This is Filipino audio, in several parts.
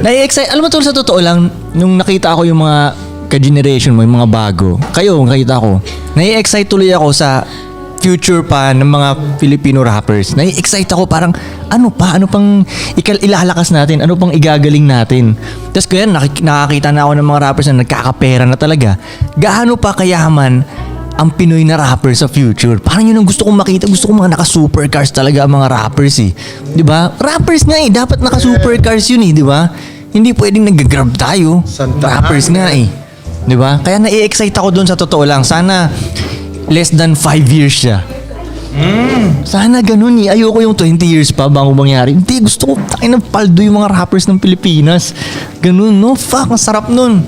Nai-excite. Alam mo tol, sa totoo lang, nung nakita ko yung mga ka-generation mo, yung mga bago, kayo, nakita ko, nai-excite tuloy ako sa future pa ng mga Filipino rappers. Nai-excite ako parang, ano pang ilalakas natin, ano pang igagaling natin. Tapos kaya nakakita na ako ng mga rappers na nagkakapera na talaga. Gaano pa kayaman ang Pinoy na rapper sa future? Parang yun ang gusto kong makita. Gusto kong mga naka-supercars talaga ang mga rappers eh. Di ba? Rappers nga eh. Dapat naka-supercars yun eh. Di ba? Hindi pwedeng nag-grab tayo. Rappers nga eh. Di ba? Kaya nai-excite ako doon sa totoo lang. Sana less than 5 years siya. Sana ganun eh. Ayoko yung 20 years pa bago mangyari. Hindi, gusto ko tayo ng paldo yung mga rappers ng Pilipinas. Ganun, no? Fuck, ang sarap nun.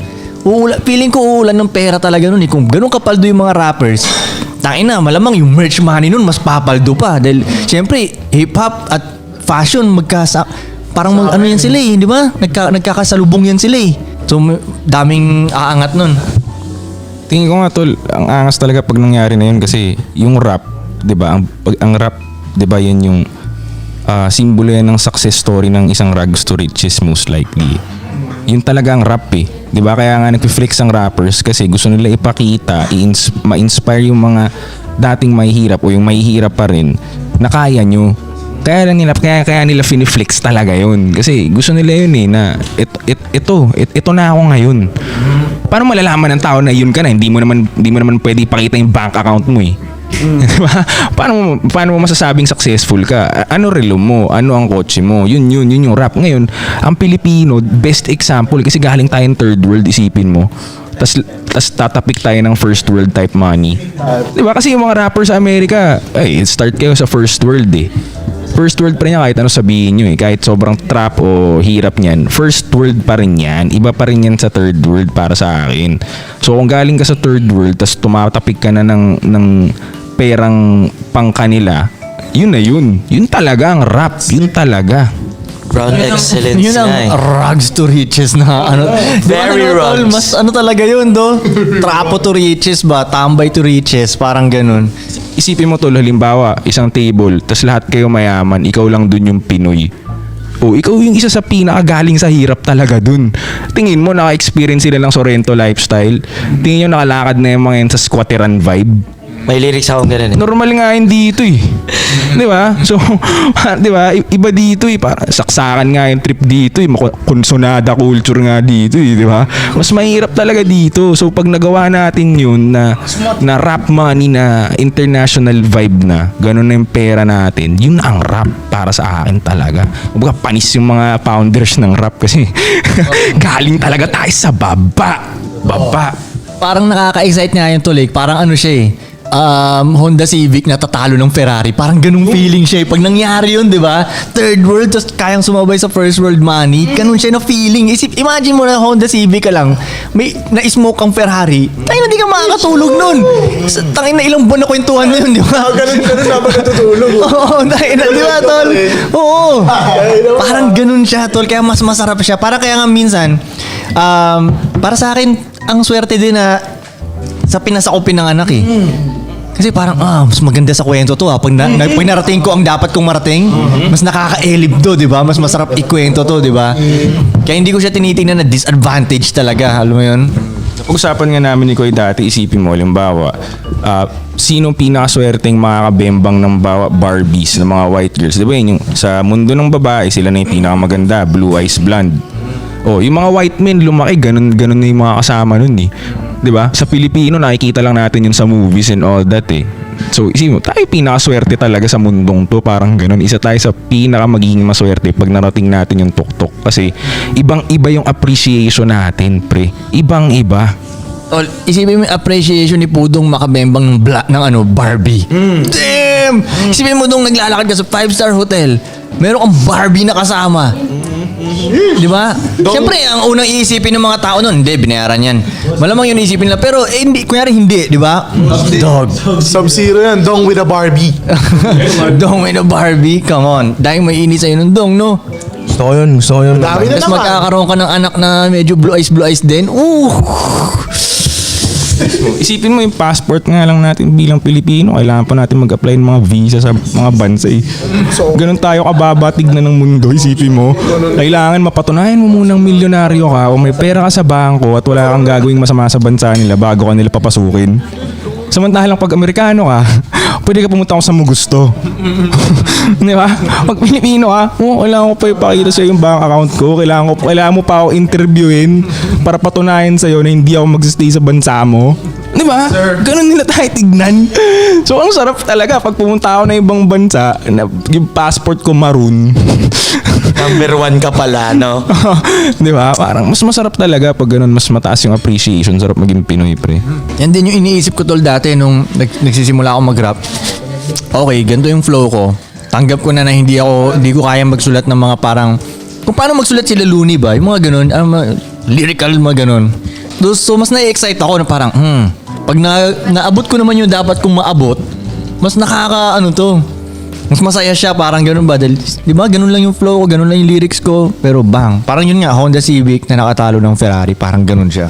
Feeling ko uulan ng pera talaga nun eh. Kung ganun kapaldo yung mga rappers, tangina, malamang yung merch money nun mas papaldo pa. Dahil, syempre, hip-hop at fashion, parang ano yan sila eh, di ba? Nagkakasalubong yan sila eh. So, daming aangat nun. Tingin ko nga tol, ang angas talaga pag nangyari na yun kasi yung rap, 'di ba? Ang rap, 'di ba, yan yung simbolo yan ng success story ng isang rags to riches most likely. Yun talaga ang rap eh. 'Di ba? Kaya nga nagfi-flex ang rappers kasi gusto nila ipakita, ma-inspire yung mga dating mahihirap o yung mahihirap pa rin na kaya nyo. Kaya nila finiflex talaga yun. Kasi gusto nila yun eh na ito na ako ngayon. Paano malalaman ng tao na yun ka na? Hindi mo naman pwede ipakita yung bank account mo eh. Diba? Paano mo masasabing successful ka? Ano relo mo? Ano ang kotse mo? Yun yung rap. Ngayon, ang Pilipino, best example kasi galing tayong third world, isipin mo. Tas tatapik tayo ng first world type money. Diba? Kasi yung mga rappers sa Amerika, start kayo sa first world eh. First world pa rin yan kahit ano sabihin nyo eh. Kahit sobrang trap o hirap niyan, first world pa rin yan. Iba pa rin yan sa third world para sa akin. So kung galing ka sa third world tas tumatapik ka na ng perang pang kanila, yun na yun. Yun talaga ang rap. Yun talaga. Brown excellence yun ang rags to riches na ano. Very rags. Mas ano talaga yun do? Trapo to riches ba? Tambay to riches. Parang ganun. Isipin mo tol, halimbawa, isang table, tas lahat kayo mayaman, ikaw lang dun yung Pinoy. O, ikaw yung isa sa pinakagaling sa hirap talaga dun. Tingin mo, naka-experience sila ng Sorrento lifestyle. Tingin nyo, nakalakad na yung mga yan sa squatteran vibe. May lyrics akong ganun eh. Normal nga yun dito eh. Di ba? So, di ba? Iba dito eh. Saksakan nga yung trip dito eh. Konsonada culture nga dito eh. Di ba? Mas mahirap talaga dito. So, pag nagawa natin yun na rap money na international vibe na, ganun na yung pera natin, yun ang rap para sa akin talaga. Kumbaga, panis yung mga founders ng rap kasi galing talaga tayo sa baba. Parang nakaka-excite nga yung tulig. Parang ano siya eh. Honda Civic na tatalo ng Ferrari. Parang ganung feeling siya eh. Pag nangyari yun, di ba? Third world, tapos kayang sumabay sa first world money. Ganun siya na feeling. Imagine mo na Honda Civic ka lang, may na-smoke ang Ferrari. Tayo na di ka makakatulog nun. Tangin na ilang buwan na kwentuhan na yun, di ba? Ganun dapat natutulog. Oo, tayo na, di ba, tol? Oo. Parang ganun siya, tol. Kaya mas masarap siya. Para kaya nga minsan, para sa akin, ang swerte din na sa Pinas ako pinanganak eh. Kasi parang, mas maganda sa kwento to Pag narating ko ang dapat kong marating, mas nakaka-elib do, di ba? Mas masarap ikwento to, di ba? Kaya hindi ko siya tinitingnan na disadvantage talaga. Alam mo yun? Pag-usapan nga namin ni Koy dati, isipin mo, halimbawa, sinong pinakaswerteng makakabembang ng Barbies, ng mga white girls? Di ba yun, yung sa mundo ng babae, sila na yung pinakamaganda, blue eyes blonde. Oh, yung mga white men lumaki, ganun na yung mga kasama nun eh. 'Di ba? Sa Pilipino nakikita lang natin yun sa movies and all that eh. So, isipin mo, tayo pinakaswerte talaga sa mundong to, parang ganun. Isa tayo sa magiging maswerte pag narating natin yung tuktok kasi ibang-iba yung appreciation natin, pre. Ibang-iba. Tol, isipin mo yung appreciation ni Pudong makabembang ng Barbie. Damn! Isipin mo nung naglalakad ka sa 5-star hotel, meron kang Barbie na kasama. Di ba? Siyempre, ang unang iisipin ng mga tao nun, hindi, binayaran yan. Malamang yun iisipin nila. Pero, hindi, kunyari hindi, di ba? Dog. Sub-Zero yan, Dong with a Barbie. Dong with a Barbie? Come on. Dahil may init sa'yo ng Dong, no? Gusto ko yun. Dami na Tapos naman. magkakaroon ka ng anak na medyo blue eyes din. Isipin mo yung passport nga lang natin bilang Pilipino, kailangan pa natin mag-apply ng mga visa sa mga bansa eh. Ganun tayo kababa tignan ng mundo, isipin mo. Kailangan mapatunayan mo munang milyonaryo ka o may pera ka sa bangko at wala kang gagawing masama sa bansa nila bago ka nila papasukin. Samantalang pag Amerikano ka, pwede ka pumunta kung saan mo gusto. Di ba? Pag Pilipino ka, kailangan ko pa ipakita sa'yo yung bank account ko. Kailangan mo pa ako interviewin para patunayan sa'yo na hindi ako magsistay sa bansa mo. Di ba? Ganun nila tayo tignan. So, ang sarap talaga pag pumunta ako na ibang bansa, na yung passport ko maroon. Number 1 ka pala, no? Di ba? Parang mas masarap talaga pag ganun, mas mataas yung appreciation. Sarap maging Pinoy, pre. Yan din yung iniisip ko tol dati nung nagsisimula ako mag-rap. Okay, ganito yung flow ko. Tanggap ko na hindi ko kaya magsulat ng mga parang, kung paano magsulat sila Looney ba? Yung mga ganun, lyrical mga ganun. So mas na-excite ako na parang, pag naabot ko naman yung dapat kong maabot, mas mas masaya siya, parang ganun ba? Dahil, di ba, ganun lang yung flow ko, ganun lang yung lyrics ko, pero bang, parang yun nga, Honda Civic na nakatalo ng Ferrari, parang ganun siya.